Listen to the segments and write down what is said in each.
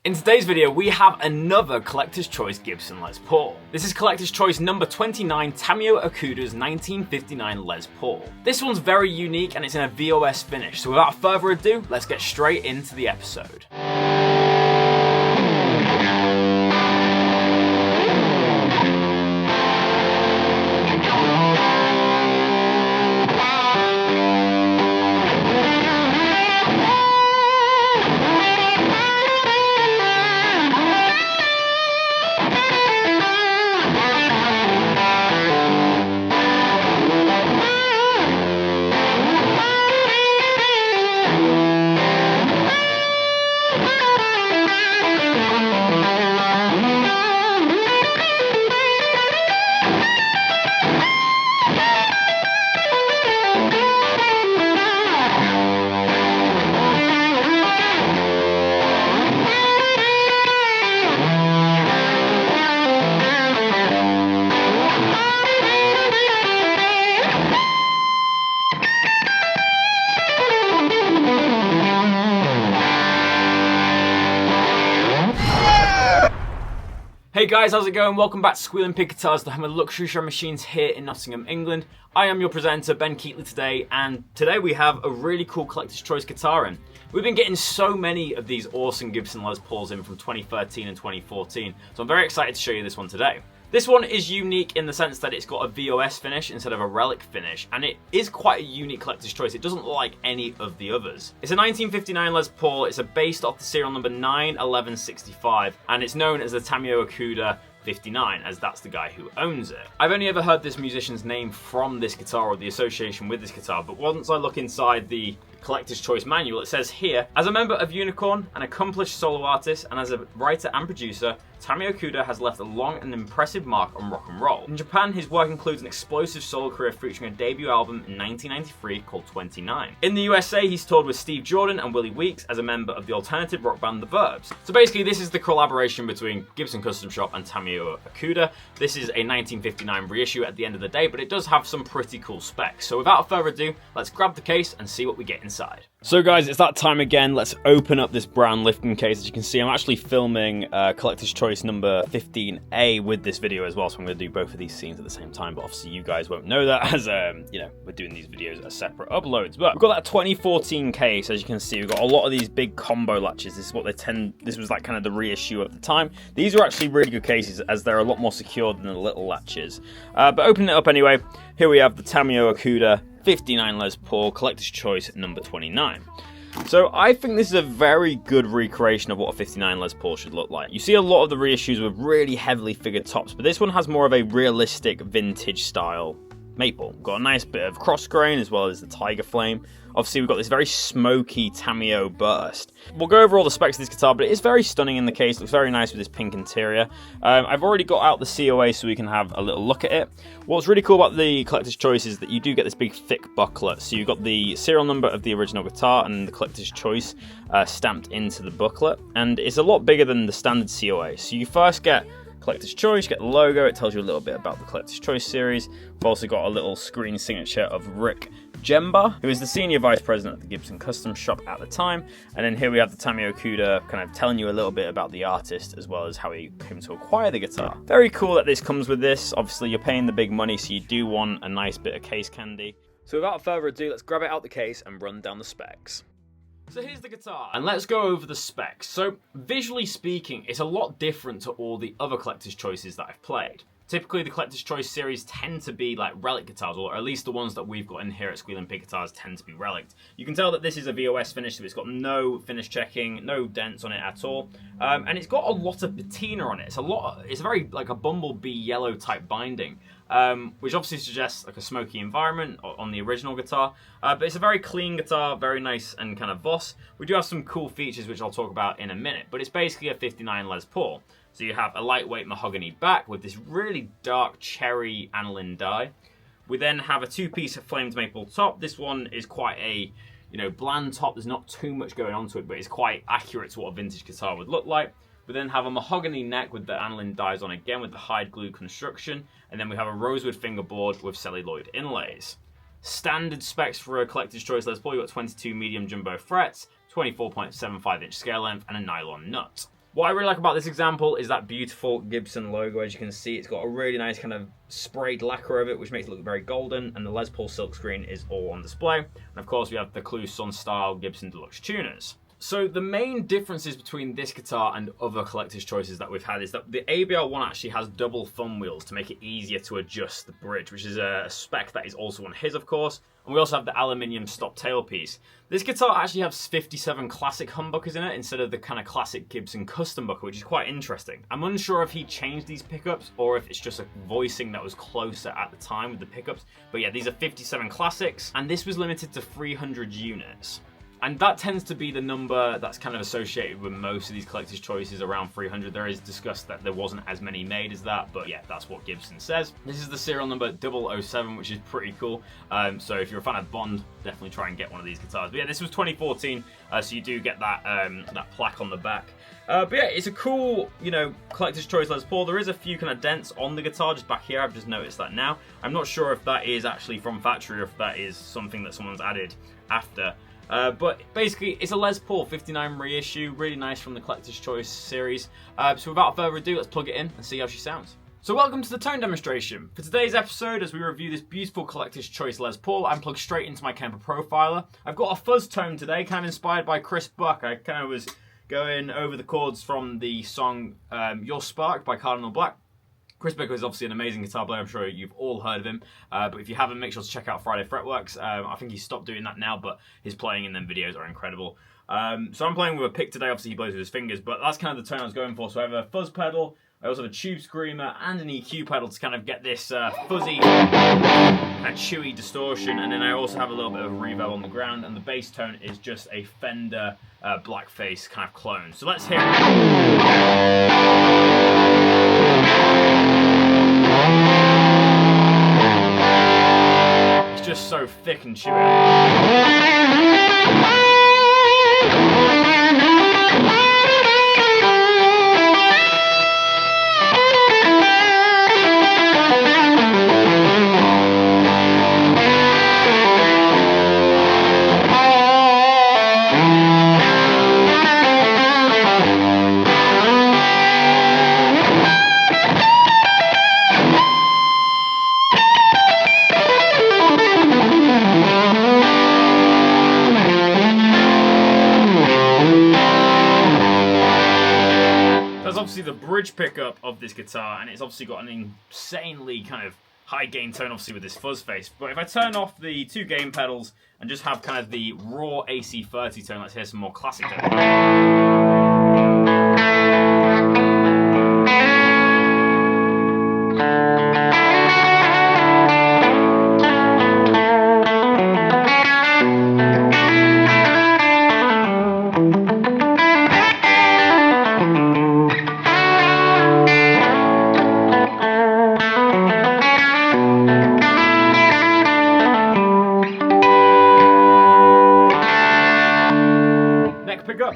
In today's video, we have another Collector's Choice Gibson Les Paul. This is Collector's Choice number 29, Tamio Okuda's 1959 Les Paul. This one's very unique and it's in a VOS finish, so without further ado, let's get straight into the episode. Hey guys, how's it going? Welcome back to Squealing Pig Guitars, the home of luxury show machines here in Nottingham, England. I am your presenter, Ben Keightley today, and today we have a really cool Collector's Choice guitar in. We've been getting so many of these awesome Gibson Les Pauls in from 2013 and 2014, so I'm very excited to show you this one today. This one is unique in the sense that it's got a VOS finish instead of a relic finish, and it is quite a unique collector's choice. It doesn't look like any of the others. It's a 1959 Les Paul. It's based off the serial number 91165, and it's known as the Tamio Okuda 59, as that's the guy who owns it. I've only ever heard this musician's name from this guitar or the association with this guitar, but once I look inside the Collector's Choice manual, it says here, as a member of Unicorn, an accomplished solo artist, and as a writer and producer, Tamio Okuda has left a long and impressive mark on rock and roll. In Japan, his work includes an explosive solo career featuring a debut album in 1993 called 29. In the USA, he's toured with Steve Jordan and Willie Weeks as a member of the alternative rock band The Verbs. So basically, this is the collaboration between Gibson Custom Shop and Tamio Okuda. This is a 1959 reissue at the end of the day, but it does have some pretty cool specs. So without further ado, let's grab the case and see what we get inside. So guys, it's that time again. Let's open up this brown lifting case. As you can see, I'm actually filming Collector's Choice number 15A with this video as well, so I'm going to do both of these scenes at the same time, but obviously you guys won't know that as, you know, we're doing these videos as separate uploads. But we've got that 2014 case. As you can see, we've got a lot of these big combo latches. This is what this was like kind of the reissue at the time. These are actually really good cases as they're a lot more secure than the little latches. But opening it up anyway, here we have the Tamio Okuda 59 Les Paul Collector's Choice number 29. So I think this is a very good recreation of what a 59 Les Paul should look like. You see a lot of the reissues with really heavily figured tops, but this one has more of a realistic vintage style maple. We've got a nice bit of cross grain as well as the tiger flame. Obviously we've got this very smoky Tamio burst. We'll go over all the specs of this guitar, but it is very stunning in the case. It looks very nice with this pink interior. I've already got out the COA so we can have a little look at it. What's really cool about the Collector's Choice is that you do get this big thick booklet. So you've got the serial number of the original guitar and the Collector's Choice stamped into the booklet. And it's a lot bigger than the standard COA. So you first get Collector's Choice, you get the logo, it tells you a little bit about the Collector's Choice series. We've also got a little screen signature of Rick Jemba, who is the senior vice president of the Gibson Custom Shop at the time. And then here we have the Tamio Okuda kind of telling you a little bit about the artist as well as how he came to acquire the guitar. Very cool that this comes with this. Obviously you're paying the big money, so you do want a nice bit of case candy. So without further ado, let's grab it out the case and run down the specs. So here's the guitar, and let's go over the specs. So visually speaking, it's a lot different to all the other Collector's Choices that I've played. Typically the Collector's Choice series tend to be like relic guitars, or at least the ones that we've got in here at Squealing Pig Guitars tend to be relic. You can tell that this is a VOS finish, so it's got no finish checking, no dents on it at all, and it's got a lot of patina on it. It's very like a bumblebee yellow type binding, which obviously suggests like a smoky environment on the original guitar, but it's a very clean guitar, very nice and kind of boss. We do have some cool features which I'll talk about in a minute, but it's basically a 59 Les Paul. So you have a lightweight mahogany back with this really dark cherry aniline dye. We then have a two-piece flamed maple top. This one is quite a, you know, bland top. There's not too much going on to it, but it's quite accurate to what a vintage guitar would look like. We then have a mahogany neck with the aniline dyes on again with the hide glue construction. And then we have a rosewood fingerboard with celluloid inlays. Standard specs for a Collector's Choice Les Paul, you've got 22 medium jumbo frets, 24.75 inch scale length, and a nylon nut. What I really like about this example is that beautiful Gibson logo. As you can see, it's got a really nice kind of sprayed lacquer of it, which makes it look very golden, and the Les Paul silkscreen is all on display. And of course, we have the Clue Sun style Gibson Deluxe tuners. So the main differences between this guitar and other collector's choices that we've had is that the ABR1 actually has double thumb wheels to make it easier to adjust the bridge, which is a spec that is also on his, of course. And we also have the aluminium stop tailpiece. This guitar actually has 57 classic humbuckers in it instead of the kind of classic Gibson custom bucker, which is quite interesting. I'm unsure if he changed these pickups or if it's just a voicing that was closer at the time with the pickups. But yeah, these are 57 classics, and this was limited to 300 units. And that tends to be the number that's kind of associated with most of these collector's choices, around 300. There is discussed that there wasn't as many made as that, but yeah, that's what Gibson says. This is the serial number 007, which is pretty cool. So if you're a fan of Bond, definitely try and get one of these guitars. But yeah, this was 2014, so you do get that that plaque on the back. But yeah, it's a cool, you know, collector's choice Les Paul. There is a few kind of dents on the guitar just back here. I've just noticed that now. I'm not sure if that is actually from factory or if that is something that someone's added after. But basically, it's a Les Paul 59 reissue, really nice from the Collector's Choice series. So without further ado, let's plug it in and see how she sounds. So welcome to the tone demonstration. For today's episode, as we review this beautiful Collector's Choice Les Paul, I'm plugged straight into my Kemper Profiler. I've got a fuzz tone today, kind of inspired by Chris Buck. I kind of was going over the chords from the song You're Sparked by Cardinal Black. Chris Buck is obviously an amazing guitar player. I'm sure you've all heard of him. But if you haven't, make sure to check out Friday Fretworks. I think he's stopped doing that now, but his playing in them videos are incredible. So I'm playing with a pick today. Obviously, he plays with his fingers, but that's kind of the tone I was going for. So I have a fuzz pedal. I also have a tube screamer and an EQ pedal to kind of get this fuzzy, kind of chewy distortion. And then I also have a little bit of reverb on the ground. And the bass tone is just a Fender Blackface kind of clone. So let's hear it. It's just so thick and chewy. Obviously the bridge pickup of this guitar, and it's obviously got an insanely kind of high gain tone obviously with this fuzz face. But if I turn off the two gain pedals and just have kind of the raw AC30 tone, let's hear some more classic tone. Pickup.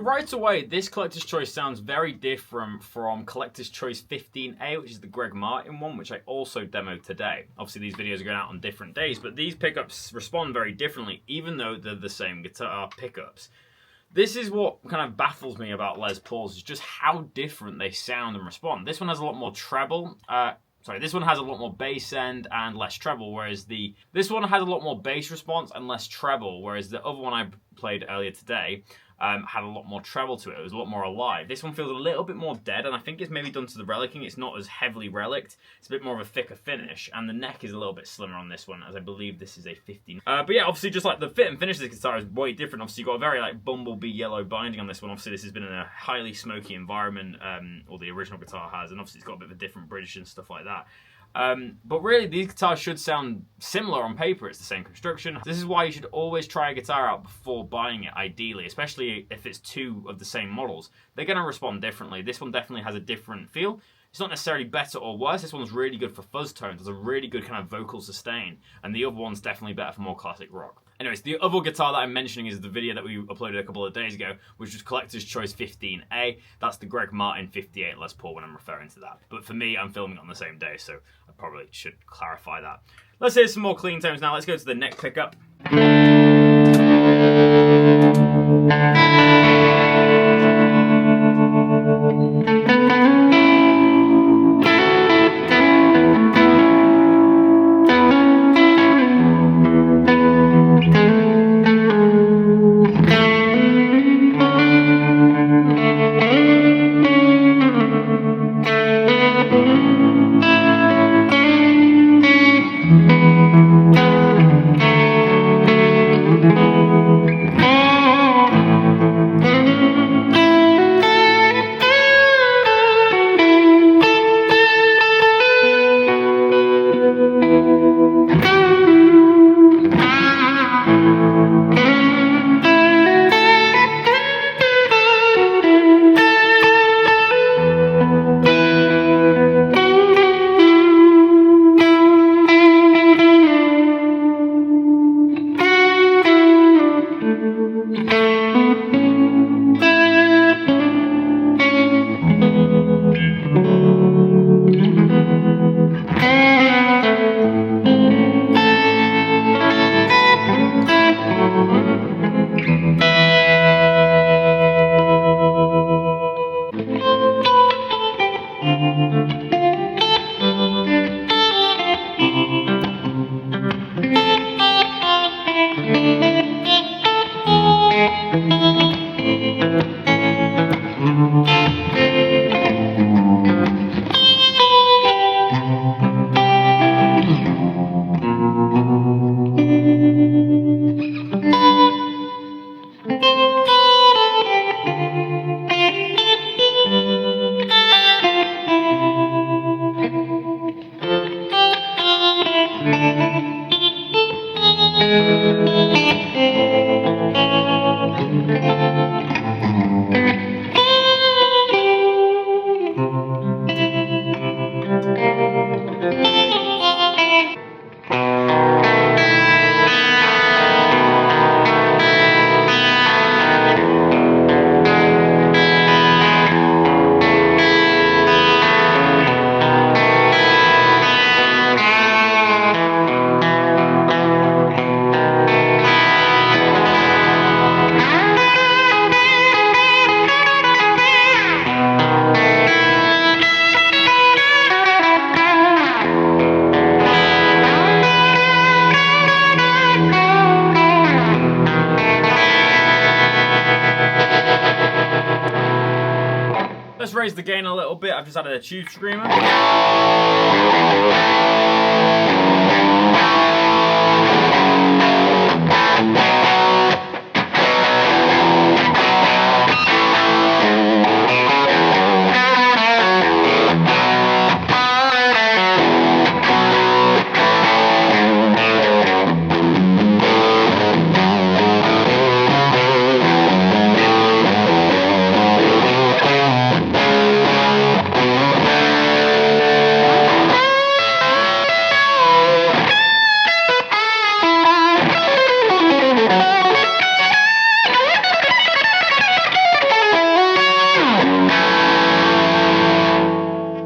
Right away, this Collector's Choice sounds very different from Collector's Choice 15A, which is the Greg Martin one, which I also demoed today. Obviously, these videos are going out on different days, but these pickups respond very differently, even though they're the same guitar pickups. This is what kind of baffles me about Les Pauls, is just how different they sound and respond. This one has a lot more treble. This one has a lot more bass end and less treble, whereas this one has a lot more bass response and less treble, whereas the other one I played earlier today had a lot more treble to it. It was a lot more alive. This one feels a little bit more dead, and I think it's maybe done to the relicking. It's not as heavily relicked. It's a bit more of a thicker finish, and the neck is a little bit slimmer on this one, as I believe this is a 15. But yeah, obviously just like the fit and finish of this guitar is way different. Obviously you've got a very like bumblebee yellow binding on this one. Obviously this has been in a highly smoky environment, or the original guitar has, and obviously it's got a bit of a different bridge and stuff like that. But really, these guitars should sound similar on paper. It's the same construction. This is why you should always try a guitar out before buying it, ideally, especially if it's two of the same models. They're going to respond differently. This one definitely has a different feel. It's not necessarily better or worse. This one's really good for fuzz tones. It's a really good kind of vocal sustain. And the other one's definitely better for more classic rock. Anyways, the other guitar that I'm mentioning is the video that we uploaded a couple of days ago, which was Collector's Choice 15A. That's the Greg Martin 58 Les Paul when I'm referring to that. But for me, I'm filming it on the same day, so I probably should clarify that. Let's hear some more clean tones now. Let's go to the neck pickup. Let's raise the gain a little bit. I've just added a tube screamer.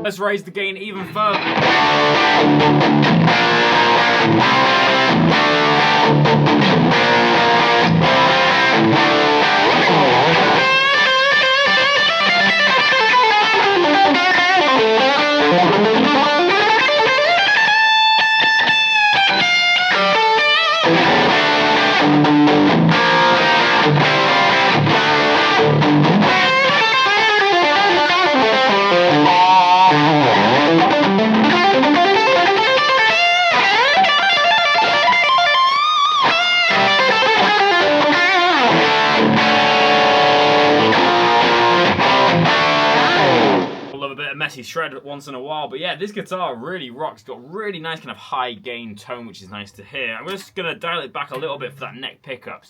Let's raise the gain even further. nicely shredded once in a while. But yeah, this guitar really rocks. It's got really nice kind of high gain tone, which is nice to hear. I'm just gonna dial it back a little bit for that neck pickups.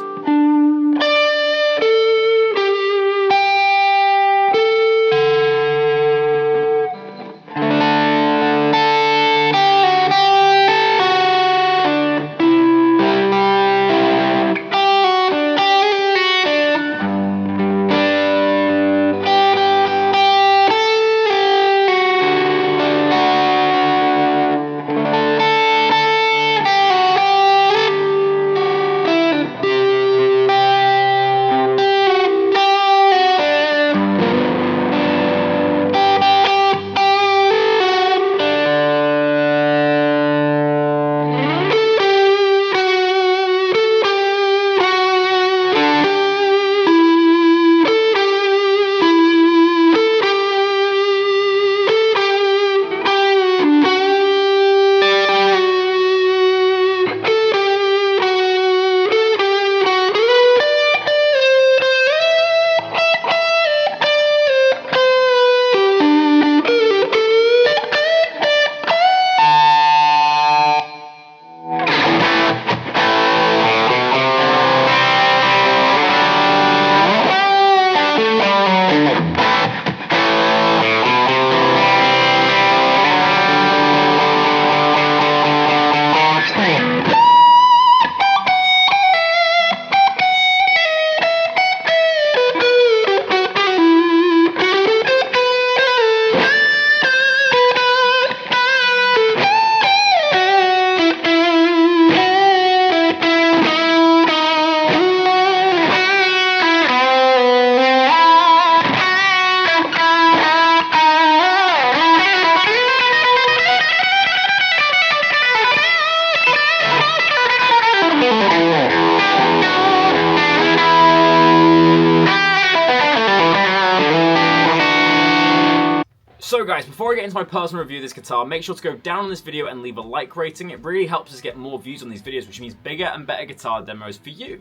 So guys, before I get into my personal review of this guitar, make sure to go down on this video and leave a like rating. It really helps us get more views on these videos, which means bigger and better guitar demos for you.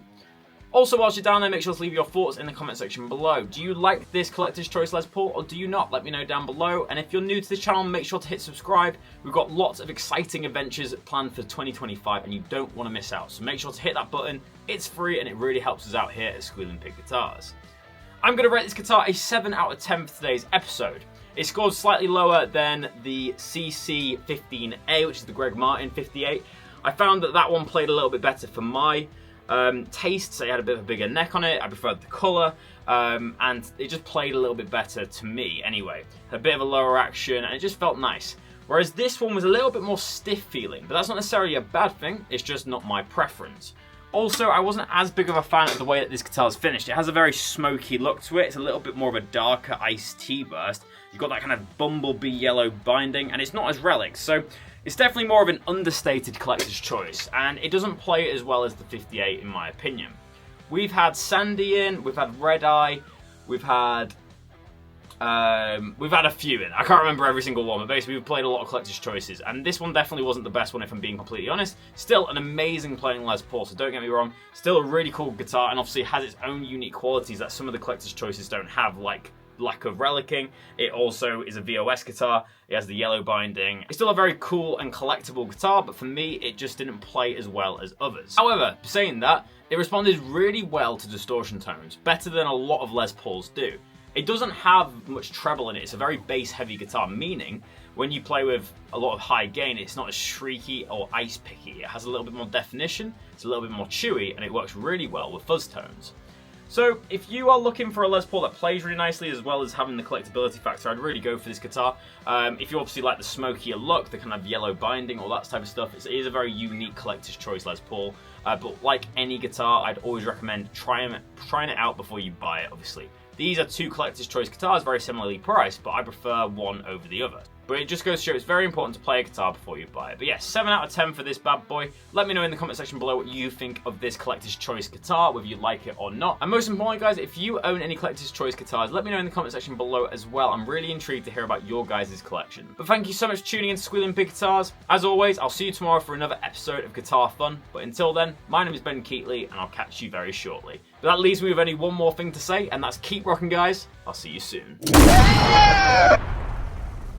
Also, whilst you're down there, make sure to leave your thoughts in the comment section below. Do you like this Collector's Choice Les Paul, or do you not? Let me know down below. And if you're new to this channel, make sure to hit subscribe. We've got lots of exciting adventures planned for 2025, and you don't want to miss out. So make sure to hit that button. It's free, and it really helps us out here at Squealing Pig Guitars. I'm going to rate this guitar a 7 out of 10 for today's episode. It scored slightly lower than the CC15A, which is the Greg Martin 58. I found that that one played a little bit better for my tastes. It had a bit of a bigger neck on it. I preferred the colour, and it just played a little bit better to me anyway. A bit of a lower action, and it just felt nice. Whereas this one was a little bit more stiff feeling, but that's not necessarily a bad thing. It's just not my preference. Also, I wasn't as big of a fan of the way that this guitar is finished. It has a very smoky look to it. It's a little bit more of a darker iced tea burst. You've got that kind of bumblebee yellow binding, and it's not as relic. So it's definitely more of an understated collector's choice, and it doesn't play it as well as the 58 in my opinion. We've had Sandy in, we've had Red Eye, we've had a few in. I can't remember every single one, but basically we've played a lot of collector's choices, and this one definitely wasn't the best one if I'm being completely honest. Still an amazing playing Les Paul, so don't get me wrong. Still a really cool guitar, and obviously has its own unique qualities that some of the collector's choices don't have, like lack of relicking. It also is a VOS guitar. It has the yellow binding. It's still a very cool and collectible guitar, but for me, it just didn't play as well as others. However, saying that, it responded really well to distortion tones, better than a lot of Les Pauls do. It doesn't have much treble in it. It's a very bass-heavy guitar, meaning when you play with a lot of high gain, it's not as shrieky or ice-picky. It has a little bit more definition, it's a little bit more chewy, and it works really well with fuzz tones. So if you are looking for a Les Paul that plays really nicely as well as having the collectability factor, I'd really go for this guitar. If you obviously like the smokier look, the kind of yellow binding, all that type of stuff, it is a very unique collector's choice Les Paul. But like any guitar, I'd always recommend trying it out before you buy it, obviously. These are two collector's choice guitars, very similarly priced, but I prefer one over the other. But it just goes to show it's very important to play a guitar before you buy it. But yeah, 7 out of 10 for this bad boy. Let me know in the comment section below what you think of this collector's choice guitar, whether you like it or not. And most importantly, guys, if you own any collector's choice guitars, let me know in the comment section below as well. I'm really intrigued to hear about your guys' collection. But thank you so much for tuning in to Squealing Pig Guitars. As always, I'll see you tomorrow for another episode of Guitar Fun. But until then, my name is Ben Keightley, and I'll catch you very shortly. But that leaves me with only one more thing to say, and that's keep rocking, guys. I'll see you soon.